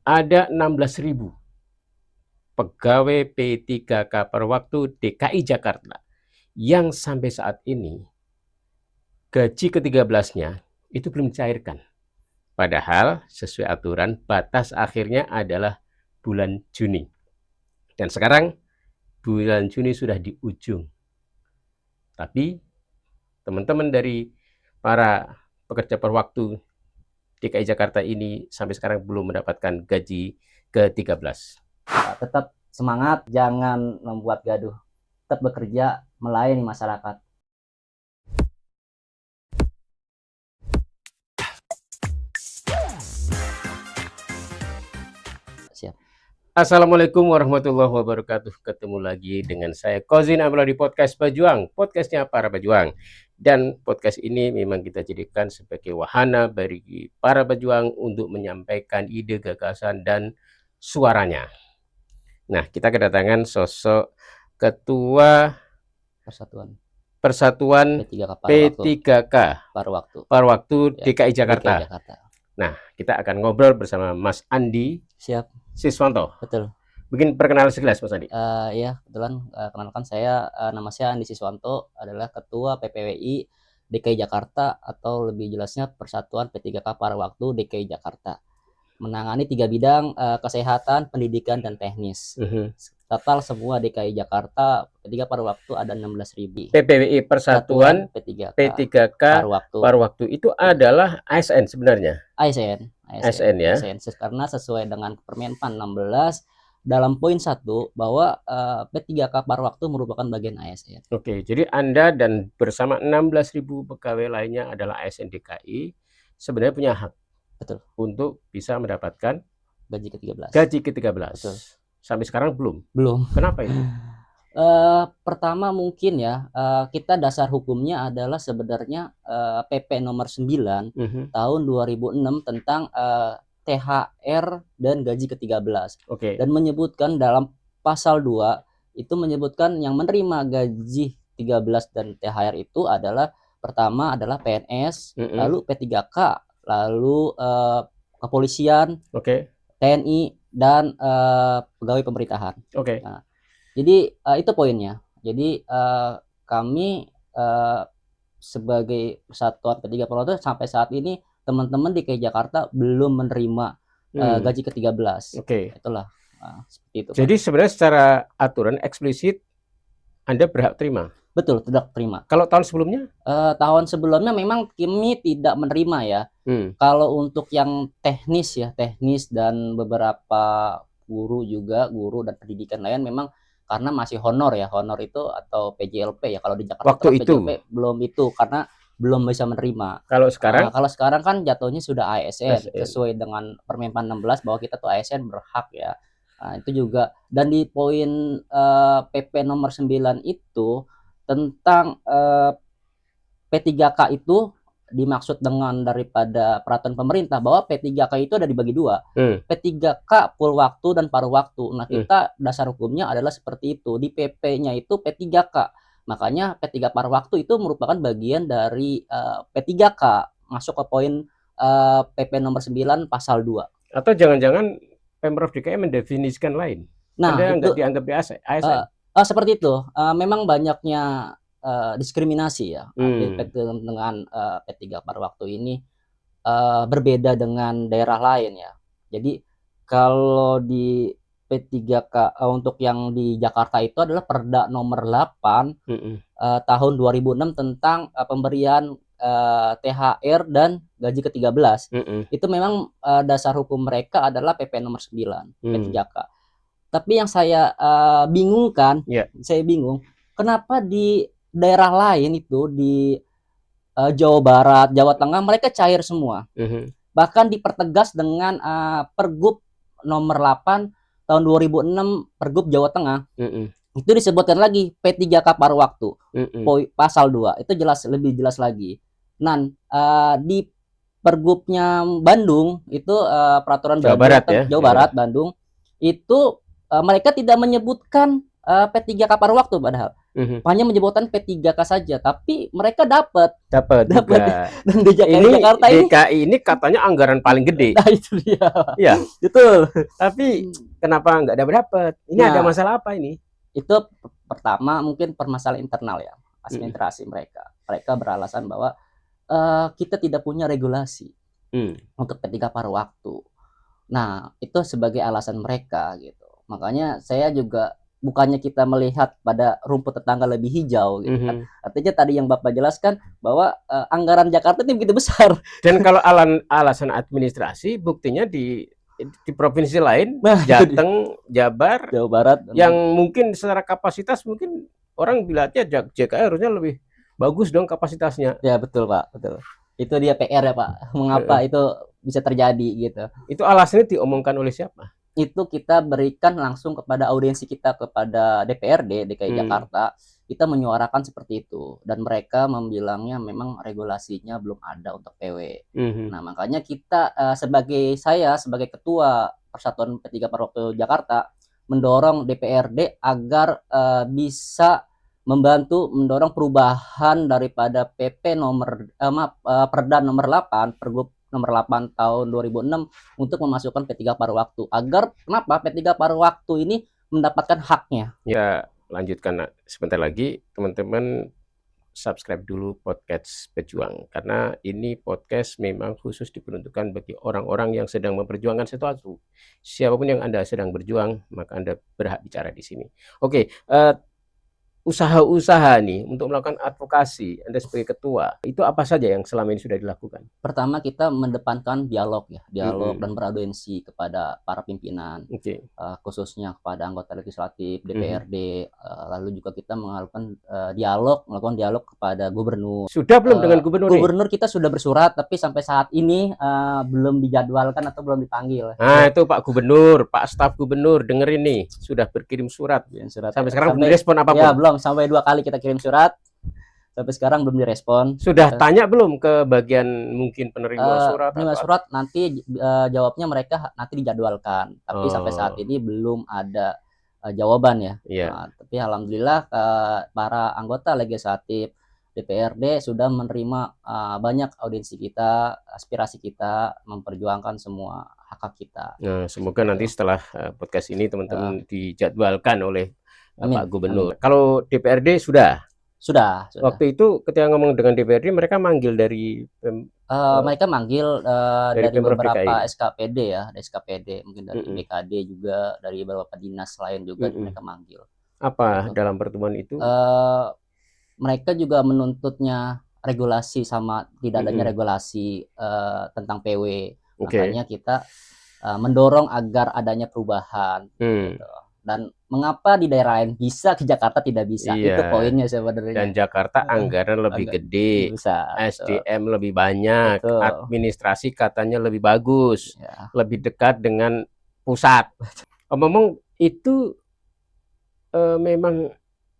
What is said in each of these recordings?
Ada 16.000 pegawai P3K per waktu DKI Jakarta yang sampai saat ini gaji ke-13-nya itu belum dicairkan. Padahal sesuai aturan batas akhirnya adalah bulan Juni. Dan sekarang bulan Juni sudah di ujung. Tapi teman-teman dari para pekerja per waktu DKI Jakarta ini sampai sekarang belum mendapatkan gaji ke-13. Tetap semangat, jangan membuat gaduh. Tetap bekerja melayani masyarakat. Siap. Assalamualaikum warahmatullahi wabarakatuh. Ketemu lagi dengan saya Kozin Amrul di podcast Bajuang, podcastnya para Bajuang. Dan podcast ini memang kita jadikan sebagai wahana bagi para Bajuang untuk menyampaikan ide, gagasan, dan suaranya. Nah, kita kedatangan sosok Ketua Persatuan P3K Paruh Waktu DKI Jakarta. Nah, kita akan ngobrol bersama Mas Andi Siswanto. Betul. Mungkin perkenalan sekilas Mas Andi. Ya, kebetulan kenalkan saya, nama saya Andi Siswanto, adalah Ketua PPWI DKI Jakarta, atau lebih jelasnya Persatuan P3K Paruh Waktu DKI Jakarta. Menangani 3 bidang, kesehatan, pendidikan, dan teknis. Total semua DKI Jakarta P3K Paruh Waktu ada 16.000. PPWI Persatuan P3K Paruh Waktu itu adalah ASN sebenarnya. ASN ya. ASN karena sesuai dengan Permenpan 16 dalam poin 1 bahwa P3K Paruh Waktu merupakan bagian ASN. Oke, jadi Anda dan bersama 16.000 pegawai lainnya adalah ASN DKI sebenarnya punya hak. Betul. Untuk bisa mendapatkan gaji ke-13. Gaji ke-13. Betul. Sampai sekarang belum. Kenapa itu? Pertama mungkin ya, kita dasar hukumnya adalah sebenarnya PP nomor 9 tahun 2006 tentang THR dan gaji ke-13. Dan menyebutkan dalam pasal 2 itu menyebutkan yang menerima gaji 13 dan THR itu adalah pertama adalah PNS, lalu P3K, lalu kepolisian, TNI, dan pegawai pemerintahan. Nah, jadi itu poinnya. Jadi kami sebagai Persatuan P3K Paruh Waktu sampai saat ini teman-teman di DKI Jakarta belum menerima gaji ke-13. Itulah seperti itu. Jadi sebenarnya secara aturan eksplisit Anda berhak terima. Betul, tidak terima. Kalau tahun sebelumnya? Tahun sebelumnya memang kami tidak menerima ya. Kalau untuk yang teknis ya, teknis dan beberapa guru dan pendidikan lain memang karena masih honor ya, honor itu atau PJLP ya, kalau di Jakarta waktu itu PJLP belum itu karena belum bisa menerima. Kalau sekarang? Kalau sekarang kan jatuhnya sudah ASN sesuai dengan Permenpan 16 bahwa kita tuh ASN berhak ya. Nah, itu juga, dan di poin PP nomor 9 itu tentang P3K itu dimaksud dengan daripada peraturan pemerintah bahwa P3K itu ada dibagi 2. P3K full waktu dan paruh waktu. Nah, kita dasar hukumnya adalah seperti itu. Di PP-nya itu P3K. Makanya P3K paruh waktu itu merupakan bagian dari P3K, masuk ke poin PP nomor 9 pasal 2. Atau jangan-jangan Pemprov DKI mendefinisikan lain. Nah, Anda nggak dianggap di ASN. Seperti itu. Memang banyaknya diskriminasi ya dengan P3K Paruh Waktu ini berbeda dengan daerah lain ya. Jadi kalau di P3K untuk yang di Jakarta itu adalah Perda nomor 8 tahun 2006 tentang pemberian THR dan gaji ke-13. Itu memang dasar hukum mereka adalah PP nomor 9 P3K. Tapi yang saya bingungkan, saya bingung kenapa di daerah lain itu di Jawa Barat, Jawa Tengah mereka cair semua. Bahkan dipertegas dengan Pergub nomor 8 tahun 2006 Pergub Jawa Tengah. Itu disebutkan lagi P3K Paruh Waktu. Pasal 2 itu lebih jelas lagi. Nah, di Pergubnya Bandung itu peraturan Jawa Barat ya. Jawa Barat Bandung itu mereka tidak menyebutkan P3K paruh waktu padahal. Hanya menyebutkan P3K saja, tapi mereka dapat juga. dan DKI Ini Jakarta DKI ini katanya anggaran paling gede. Nah itu dia. Iya. Betul. Tapi kenapa nggak dapat? Ini ada masalah apa ini? Itu pertama mungkin permasalahan internal ya, administrasi mereka. Mereka beralasan bahwa kita tidak punya regulasi untuk P3K paruh waktu. Nah, itu sebagai alasan mereka gitu. Makanya saya juga bukannya kita melihat pada rumput tetangga lebih hijau gitu kan. Artinya tadi yang Bapak jelaskan bahwa anggaran Jakarta ini begitu besar. Dan kalau alasan administrasi, buktinya di provinsi lain, Jateng, Jabar, Jawa Barat, yang mungkin secara kapasitas mungkin orang bilangnya JKI harusnya lebih bagus dong kapasitasnya. Ya betul Pak, betul. Itu dia PR ya Pak. Mengapa itu bisa terjadi gitu? Itu alasannya diomongkan oleh siapa? Itu kita berikan langsung kepada audiensi kita, kepada DPRD DKI Jakarta. Kita menyuarakan seperti itu, dan mereka membilangnya memang regulasinya belum ada untuk PW. Nah makanya kita sebagai ketua Persatuan P3K Paruh Waktu Jakarta mendorong DPRD agar bisa membantu mendorong perubahan daripada PP Perda nomor 8 Pergub nomor 8 tahun 2006 untuk memasukkan P3K paruh waktu, agar kenapa P3K paruh waktu ini mendapatkan haknya. Ya, lanjutkan sebentar lagi, teman-teman subscribe dulu podcast Pejuang, karena ini podcast memang khusus diperuntukkan bagi orang-orang yang sedang memperjuangkan sesuatu. Siapapun yang Anda sedang berjuang, maka Anda berhak bicara di sini. Oke, usaha-usaha nih untuk melakukan advokasi, Anda sebagai ketua, itu apa saja yang selama ini sudah dilakukan? Pertama, kita mendepankan dialog ya, dialog dan beraudiensi kepada para pimpinan, khususnya kepada anggota legislatif, DPRD, lalu juga kita melakukan dialog kepada gubernur. Sudah belum dengan gubernur? Gubernur kita sudah bersurat, tapi sampai saat ini belum dijadwalkan atau belum dipanggil. Nah itu Pak Gubernur, Pak Staf Gubernur, dengerin nih, sudah berkirim surat. Sampai sekarang belum direspon apapun? Ya belum, sampai 2 kali kita kirim surat, sampai sekarang belum direspon. Sudah tanya belum ke bagian mungkin penerima surat? Penerima surat nanti jawabnya mereka nanti dijadwalkan, tapi sampai saat ini belum ada jawaban ya. Nah, tapi alhamdulillah para anggota legislatif DPRD sudah menerima banyak audiensi kita, aspirasi kita, memperjuangkan semua hak kita. Nah, semoga nanti setelah podcast ini teman-teman dijadwalkan oleh Pak Gubernur. Kalau DPRD sudah. Waktu itu ketika ngomong dengan DPRD, mereka manggil dari mereka manggil dari beberapa SKPD ya, dari SKPD, mungkin dari BKD juga, dari beberapa dinas lain juga mereka manggil. Apa dalam pertemuan itu? Mereka juga menuntutnya regulasi sama tidak adanya regulasi tentang PW. Makanya kita mendorong agar adanya perubahan. Gitu. Dan mengapa di daerah lain bisa, ke Jakarta tidak bisa? Itu poinnya sebenarnya. Dan Jakarta anggaran lebih gede, SDM lebih banyak, administrasi katanya lebih bagus, lebih dekat dengan pusat. Ngomong itu memang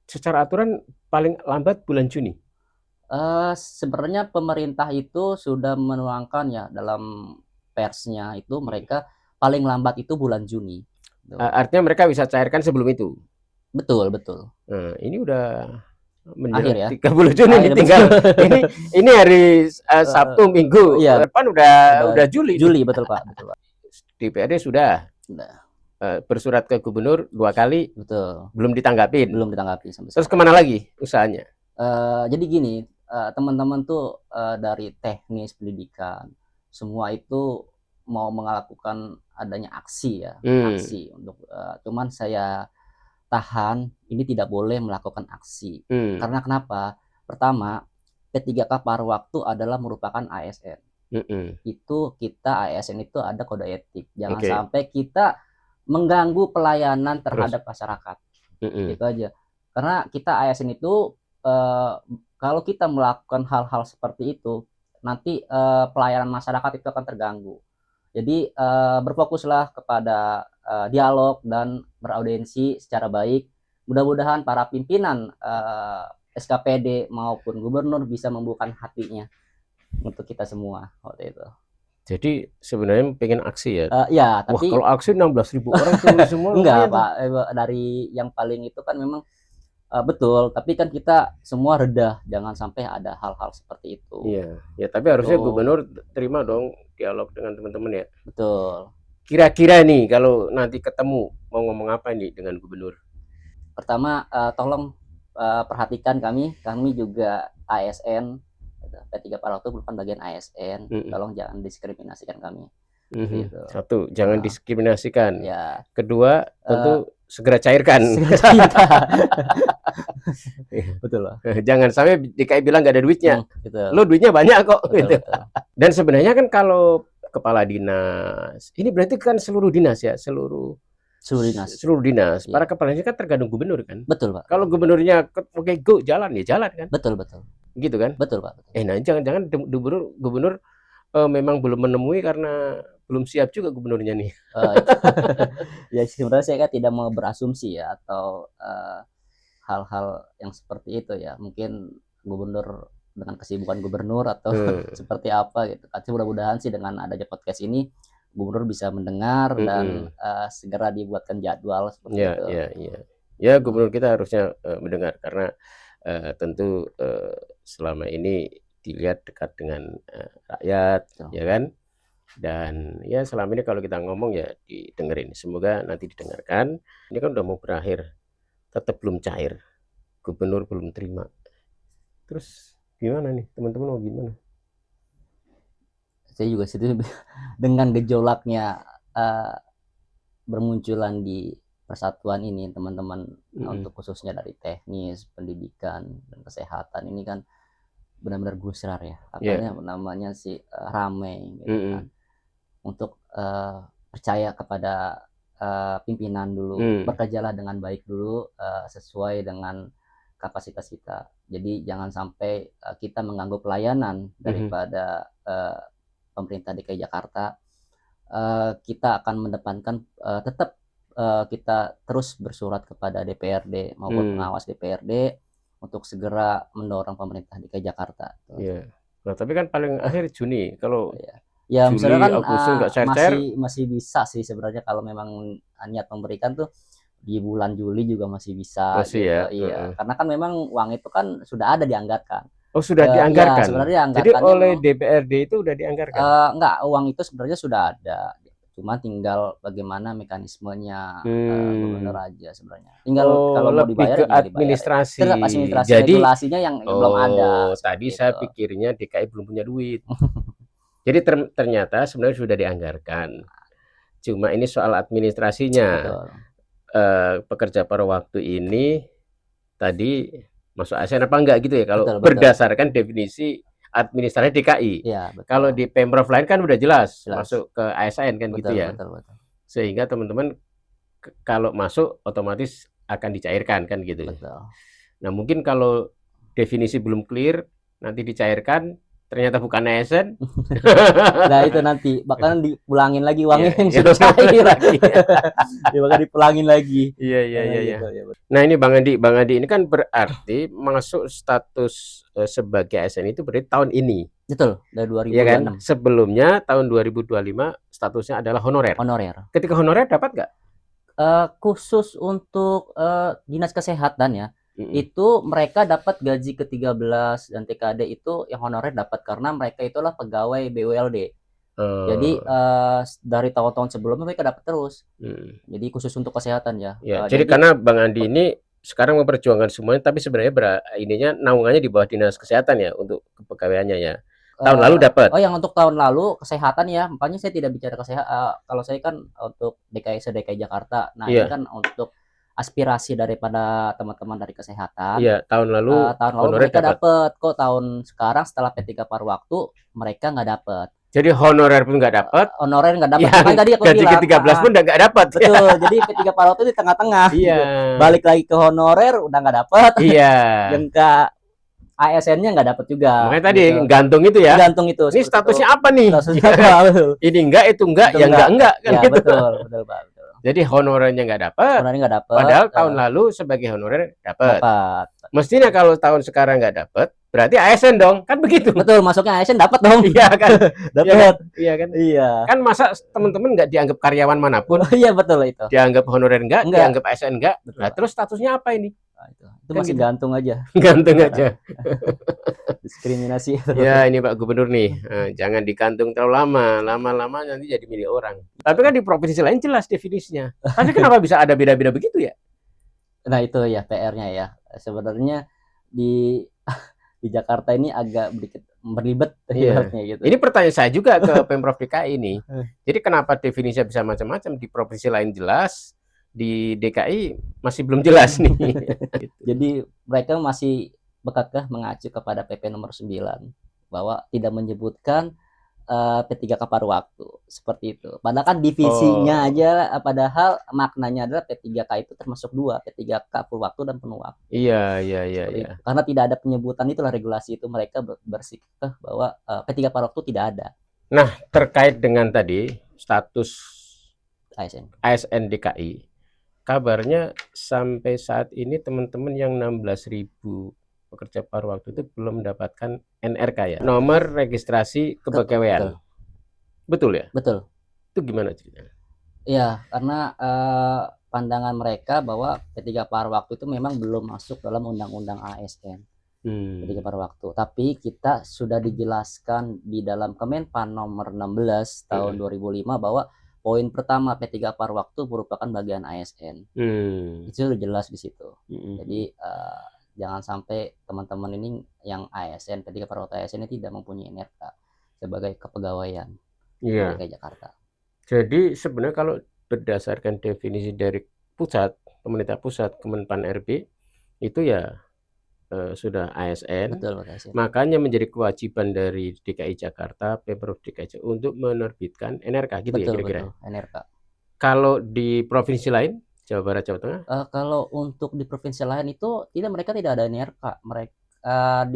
secara aturan paling lambat bulan Juni. Sebenarnya pemerintah itu sudah menuangkan ya dalam persnya itu, mereka paling lambat itu bulan Juni. Artinya mereka bisa cairkan sebelum itu. Betul. Nah, ini udah akhir ya. 30 Juni tinggal. ini hari Sabtu Minggu. Depan udah Juli. Betul Pak. DPRD sudah bersurat ke gubernur 2 kali. Betul. Belum ditanggapi sampai. Terus kemana lagi usahanya? Jadi gini, teman-teman tuh dari teknis pendidikan semua itu mau melakukan adanya aksi ya, aksi untuk cuman saya tahan, ini tidak boleh melakukan aksi. Karena kenapa? Pertama, P3K paruh waktu adalah merupakan ASN. Itu kita ASN itu ada kode etik. Jangan sampai kita mengganggu pelayanan terhadap masyarakat. Itu aja. Karena kita ASN itu kalau kita melakukan hal-hal seperti itu, nanti pelayanan masyarakat itu akan terganggu. Jadi berfokuslah kepada dialog dan beraudiensi secara baik. Mudah-mudahan para pimpinan SKPD maupun gubernur bisa membukakan hatinya untuk kita semua waktu itu. Jadi sebenarnya pengen aksi ya. Ya, Wah, tapi kalau aksi 16.000 orang turun semua enggak, lumayan tuh. Pak, dari yang paling itu kan memang betul, tapi kan kita semua reda, jangan sampai ada hal-hal seperti itu. Iya, ya tapi harusnya Gitu. gubernur terima dong dialog dengan teman-teman ya. Betul. Kira-kira nih kalau nanti ketemu mau ngomong apa nih dengan gubernur? Pertama, tolong perhatikan kami juga ASN, P3 Parwaktu merupakan bagian ASN, tolong jangan diskriminasikan kami. Gitu. Satu, jangan diskriminasikan. Ya. Kedua, tentu segera cairkan. Segera cairkan. Betul loh. Jangan sampai DKI bilang nggak ada duitnya. Betul. Lo duitnya banyak kok. Betul, gitu. betul. Dan sebenarnya kan kalau kepala dinas, ini berarti kan seluruh dinas ya, seluruh dinas. Para kepala dinas kan tergantung gubernur kan. Betul, Pak. Kalau gubernurnya oke go jalan ya jalan kan. Betul. Gitu kan? Betul, Pak. Nah jangan-jangan gubernur memang belum menemui karena belum siap juga gubernurnya nih. Ya sebenarnya saya kan tidak mau berasumsi ya atau hal-hal yang seperti itu ya. Mungkin gubernur dengan kesibukan gubernur atau seperti apa gitu. Tapi mudah-mudahan sih dengan adanya podcast ini gubernur bisa mendengar dan segera dibuatkan jadwal seperti itu. Ya, gubernur kita harusnya mendengar karena tentu selama ini dilihat dekat dengan rakyat, ya kan? Dan ya selama ini kalau kita ngomong ya didengerin. Semoga nanti didengarkan. Ini kan udah mau berakhir, tetap belum cair. Gubernur belum terima. Terus gimana nih teman-teman mau gimana? Saya juga setuju dengan gejolaknya bermunculan di persatuan ini teman-teman, untuk khususnya dari teknis, pendidikan dan kesehatan ini kan benar-benar gusrar ya, namanya sih rame gitu kan. Untuk percaya kepada pimpinan dulu, bekerjalah dengan baik dulu sesuai dengan kapasitas kita. Jadi jangan sampai kita mengganggu pelayanan daripada pemerintah DKI Jakarta. Kita akan mendepankan tetap kita terus bersurat kepada DPRD maupun pengawas DPRD untuk segera mendorong pemerintah DKI Jakarta. Iya. Nah, tapi kan paling akhir Juni kalau ya Juli, misalnya kan Agustus nggak cair-cair, masih bisa sih sebenarnya kalau memang niat memberikan tuh di bulan Juli juga masih bisa. Masih gitu. ya. Iya. Karena kan memang uang itu kan sudah ada dianggarkan. Oh sudah dianggarkan. Ya, sebenarnya jadi oleh DPRD itu udah dianggarkan. Enggak, uang itu sebenarnya sudah ada. Cuma tinggal bagaimana mekanismenya gubernur aja sebenarnya. Tinggal kalau mau dibayar ke administrasi. Tetap administrasi, jadi regulasinya yang belum ada. Tadi saya pikirnya DKI belum punya duit. Jadi ternyata sebenarnya sudah dianggarkan. Cuma ini soal administrasinya. Pekerja paruh waktu ini tadi masuk ASN apa enggak gitu ya kalau berdasarkan definisi administrasi DKI. Kalau di Pemprov lain kan udah jelas masuk ke ASN kan gitu ya. Sehingga teman-teman kalau masuk otomatis akan dicairkan kan gitu. Nah mungkin kalau definisi belum clear nanti dicairkan ternyata bukan ASN. Nah itu nanti bakalan dipulangin lagi uangnya yang sudah cair lagi. Ya bakal dipulangin lagi. Iya. Nah ini Bang Andi ini kan berarti masuk status sebagai ASN itu berarti tahun ini. Betul, dari 2026. Iya kan? Sebelumnya tahun 2025 statusnya adalah honorer. Ketika honorer dapat nggak? Khusus untuk dinas kesehatan ya. Itu mereka dapat gaji ke-13 dan TKD itu yang honorer dapat karena mereka itulah pegawai BULD. Jadi dari tahun-tahun sebelumnya mereka dapat terus. Jadi khusus untuk kesehatan ya. Jadi karena Bang Andi ini sekarang memperjuangkan semuanya, tapi sebenarnya ininya naungannya di bawah dinas kesehatan ya untuk kepegawaiannya ya. Tahun lalu dapat. Oh yang untuk tahun lalu kesehatan ya, makanya saya tidak bicara kesehatan. Kalau saya kan untuk DKI Jakarta. Nah ini kan untuk aspirasi daripada teman-teman dari kesehatan. Iya, tahun lalu mereka dapat kok. Tahun sekarang setelah P3 Parwaktu mereka nggak dapat. Jadi honorer pun nggak dapat. Honorer nggak dapat. Ya, tadi aku gaji ke-13 pun nggak dapat. Betul. Jadi P3 Parwaktu di tengah-tengah. Iya. Balik lagi ke honorer udah nggak dapat. Iya. Yang ke ASN-nya nggak dapat juga. Makanya tadi gantung itu ya. Gantung itu. Ini statusnya apa nih? Ini enggak, itu enggak, ya enggak kan gitu. Betul Pak. Jadi honorernya nggak dapat. Padahal tahun lalu sebagai honorer dapat. dapat. Mestinya kalau tahun sekarang nggak dapat, berarti ASN dong, kan begitu? Betul, masuknya ASN dapat dong. Iya kan? Dapat. Iya kan? Iya. Kan masa teman-teman nggak dianggap karyawan manapun, Oh, iya betul itu. dianggap honorer nggak, Enggak. dianggap ASN nggak. Betul. Nah, terus statusnya apa ini? Nah, itu Kan masih gitu. gantung aja. Gantung aja. Diskriminasi. Ya, ini Pak Gubernur nih, jangan digantung terlalu lama. Lama-lama nanti jadi milik orang. Tapi kan di provinsi lain jelas definisinya. Tapi kenapa bisa ada beda-beda begitu ya? Nah, itu ya PR-nya ya. Sebenarnya di di Jakarta ini agak sedikit berlibat Iya. ibaratnya gitu. Ini pertanyaan saya juga ke Pemprov DKI ini. Jadi kenapa definisinya bisa macam-macam, di provinsi lain jelas, di DKI masih belum jelas nih. Gitu. Jadi mereka masih berkekeh mengacu kepada PP nomor 9 bahwa tidak menyebutkan P3K paruh waktu seperti itu. Padahal kan divisinya aja, padahal maknanya adalah P3K itu termasuk dua, P3K paruh waktu dan penuh waktu. Iya. Seperti itu. Karena tidak ada penyebutan, itulah regulasi itu mereka bersikap bahwa P3K paruh waktu tidak ada. Nah, terkait dengan tadi status ASN DKI, kabarnya sampai saat ini teman-teman yang 16.000 pekerja paruh waktu itu belum mendapatkan NRK ya, nomor registrasi kepegawaian. Betul ya? Betul. Itu gimana ceritanya? Iya, karena pandangan mereka bahwa P3K paruh waktu itu memang belum masuk dalam undang-undang ASN. P3K paruh waktu. Tapi kita sudah dijelaskan di dalam Kemenpan nomor 16 tahun 2005 bahwa poin pertama P3K paruh waktu merupakan bagian ASN. Itu sudah jelas di situ. Jadi jangan sampai teman-teman ini yang ASN, P3K paruh waktu ASN ini tidak mempunyai NRK sebagai kepegawaian di DKI Jakarta. Jadi sebenarnya kalau berdasarkan definisi dari pusat, pemerintah pusat, Kemenpan RB, itu ya sudah ASN. Betul, ASN. Makanya menjadi kewajiban dari DKI Jakarta, Pemprov DKI untuk menerbitkan NRK gitu. Betul, ya kira-kira. Betul, NRK. Kalau di provinsi lain, Jawa Barat, Jawa Tengah? Kalau untuk di provinsi lain itu mereka tidak ada NRK. Mereka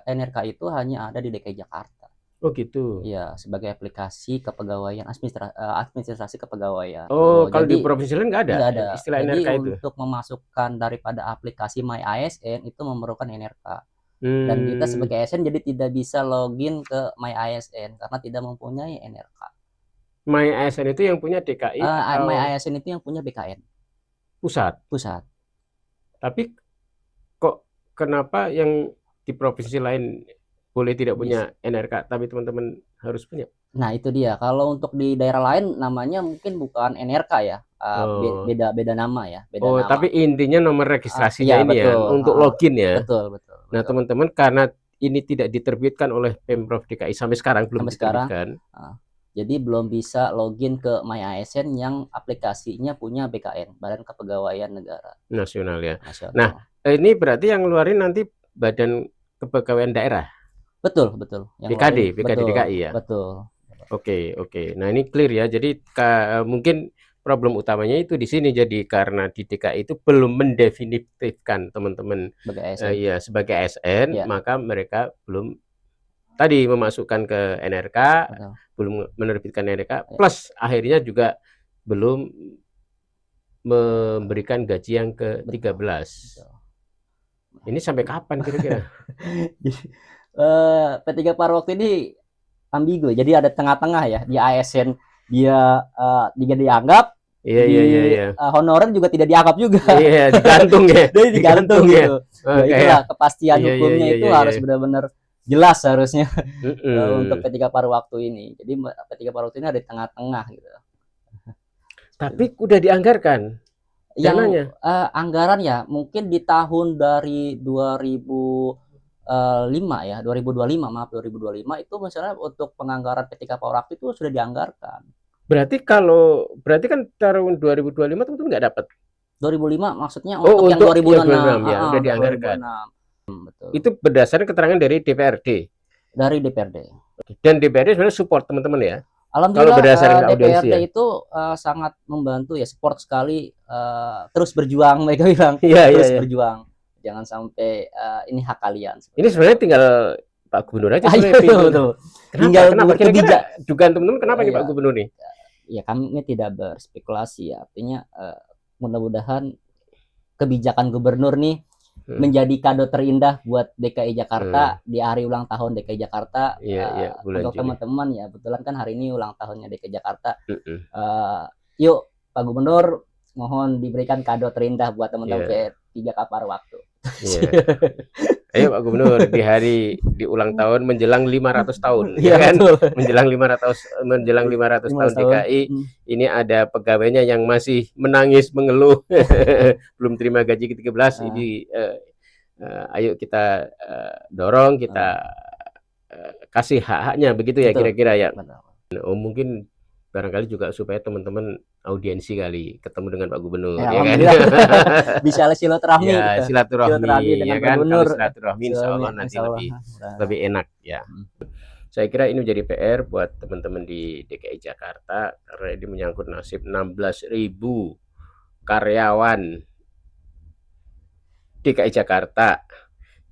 NRK itu hanya ada di DKI Jakarta. Oh gitu. Iya, sebagai aplikasi kepegawaian, administrasi kepegawaian. Oh, kalau di provinsi lain nggak ada? Nggak ada. Istilah Jadi NRK itu. untuk memasukkan daripada aplikasi My ASN itu memerlukan NRK. Dan kita sebagai ASN jadi tidak bisa login ke My ASN karena tidak mempunyai NRK. My ASN itu yang punya DKI atau My ASN itu yang punya BKN. Pusat. Tapi kok kenapa yang di provinsi lain boleh tidak punya NRK, tapi teman-teman harus punya? Nah, itu dia. Kalau untuk di daerah lain namanya mungkin bukan NRK ya. Beda nama ya. Nama. Tapi intinya nomor registrasinya ini betul. Ya untuk login ya. Betul. Nah, teman-teman, karena ini tidak diterbitkan oleh Pemprov DKI sampai sekarang belum diterbitkan. Jadi belum bisa login ke My ASN yang aplikasinya punya BKN, Badan Kepegawaian Negara Nasional ya. Nah, ini berarti yang ngeluarin nanti Badan Kepegawaian Daerah. Betul. Yang BKD DKI ya. Betul. Oke. Nah, ini clear ya. Jadi mungkin problem utamanya itu di sini. Jadi karena di DKI itu belum mendefinitifkan teman-teman sebagai ASN, maka mereka belum tadi memasukkan ke NRK, belum menerbitkan NRK, plus akhirnya juga belum memberikan gaji yang ke-13. Ini sampai kapan kira-kira? P3K paruh waktu ini ambigu, jadi ada tengah-tengah ya. Di ASN dia dianggap, honorer juga tidak dianggap juga. Iya, digantung ya. Jadi digantung gitu. Itulah kepastian hukumnya itu harus benar-benar jelas harusnya untuk P3K paruh waktu ini. Jadi P3K paruh waktu ini ada di tengah-tengah gitu. Tapi udah dianggarkan. Yang anggaran ya mungkin di tahun dari 2025 itu misalnya untuk penganggaran P3K paruh waktu itu sudah dianggarkan. Berarti kan tahun 2025 teman-teman nggak dapat? 2005 maksudnya untuk yang 2006 ya, udah dianggarkan. 2006. Betul. Itu berdasarkan keterangan dari DPRD. Dari DPRD. Dan DPRD sebenarnya support teman-teman ya. Alhamdulillah DPRD itu sangat membantu ya, support sekali, terus berjuang mereka bilang. Terus berjuang. Jangan sampai ini hak kalian. Ini sebenarnya tinggal Pak Gubernur aja sebenarnya. Betul. Kenapa kira-kira dugaan teman-teman kenapa nih Pak Gubernur nih? Ya kami tidak berspekulasi ya. Artinya mudah-mudahan kebijakan gubernur nih menjadi kado terindah buat DKI Jakarta di hari ulang tahun DKI Jakarta. Bulan Untuk Juni. teman-teman ya, kebetulan kan hari ini ulang tahunnya DKI Jakarta. Yuk Pak Gubernur, mohon diberikan kado terindah buat teman-teman P3K Paruh Waktu. Ayo Pak Gubernur, di ulang tahun menjelang 500 tahun, Iya, kan? betul. Menjelang 500 tahun DKI, ini ada pegawainya yang masih menangis mengeluh belum terima gaji ke-13. Ini ayo kita dorong, kita kasih hak-haknya, begitu ya kira-kira ya. Mungkin barangkali juga supaya teman-teman audiensi kali ketemu dengan Pak Gubernur, ya kan? Bisa silaturahmi, ya, silaturahmi dengan ya kan? Gubernur. Kalau silaturahmi insya Allah nanti lebih enak ya. Saya kira ini menjadi PR buat teman-teman di DKI Jakarta, karena ini menyangkut nasib 16.000 karyawan DKI Jakarta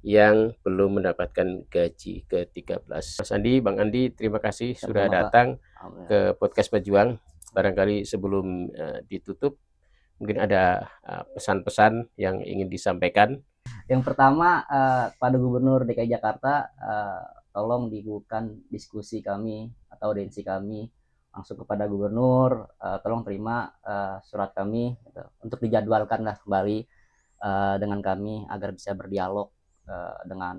yang belum mendapatkan gaji ke-13. Mas Andi, Bang Andi, terima kasih sudah datang ke podcast Pejuang. Barangkali sebelum ditutup, mungkin ada pesan-pesan yang ingin disampaikan. Yang pertama, pada Gubernur DKI Jakarta, tolong dibuka diskusi kami atau audiensi kami langsung kepada Gubernur. Tolong terima surat kami untuk dijadwalkanlah kembali dengan kami agar bisa berdialog dengan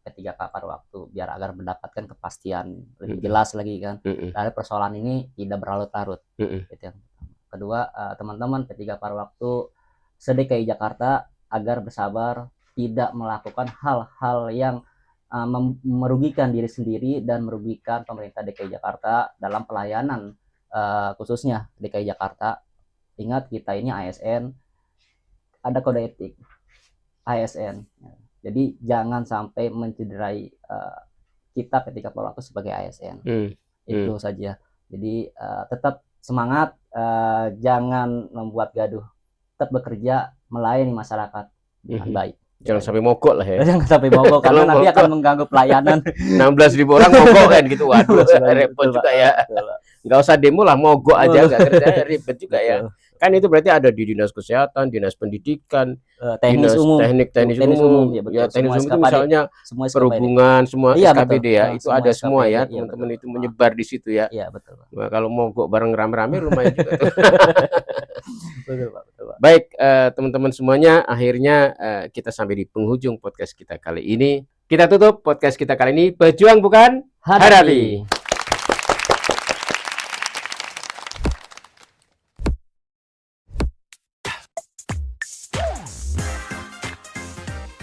P3K Paruh Waktu, biar agar mendapatkan kepastian lebih jelas lagi kan. Dari persoalan ini tidak berlarut-larut. Gitu. Kedua, teman-teman P3K Paruh Waktu se-DKI Jakarta agar bersabar, tidak melakukan hal-hal yang merugikan diri sendiri dan merugikan pemerintah DKI Jakarta dalam pelayanan, khususnya DKI Jakarta. Ingat, kita ini ASN, ada kode etik ASN. Jadi jangan sampai mencederai kita P3K Paruh Waktu sebagai ASN. Itu saja. Jadi tetap semangat, jangan membuat gaduh, tetap bekerja melayani masyarakat dengan baik. Jangan sampai mogok lah ya. Jangan sampai mogok karena nanti akan mengganggu pelayanan. 16.000 orang mogok kan gitu. Waduh, repot juga ya. Nggak usah demo lah, mogok aja, nggak kerja, ribet juga ya. Kan itu berarti ada di dinas kesehatan, dinas pendidikan, teknis umum, teknis umum ya, teknis umum itu misalnya perhubungan, semua SKPD ya, itu ada semua ya, teman-teman itu menyebar di situ ya. Iya, betul. Nah, kalau mogok bareng rame-rame lumayan juga tuh. Betul, Pak. Baik, teman-teman semuanya, akhirnya kita sampai di penghujung podcast kita kali ini. Kita tutup podcast kita kali ini. Pejuang bukan hadapi.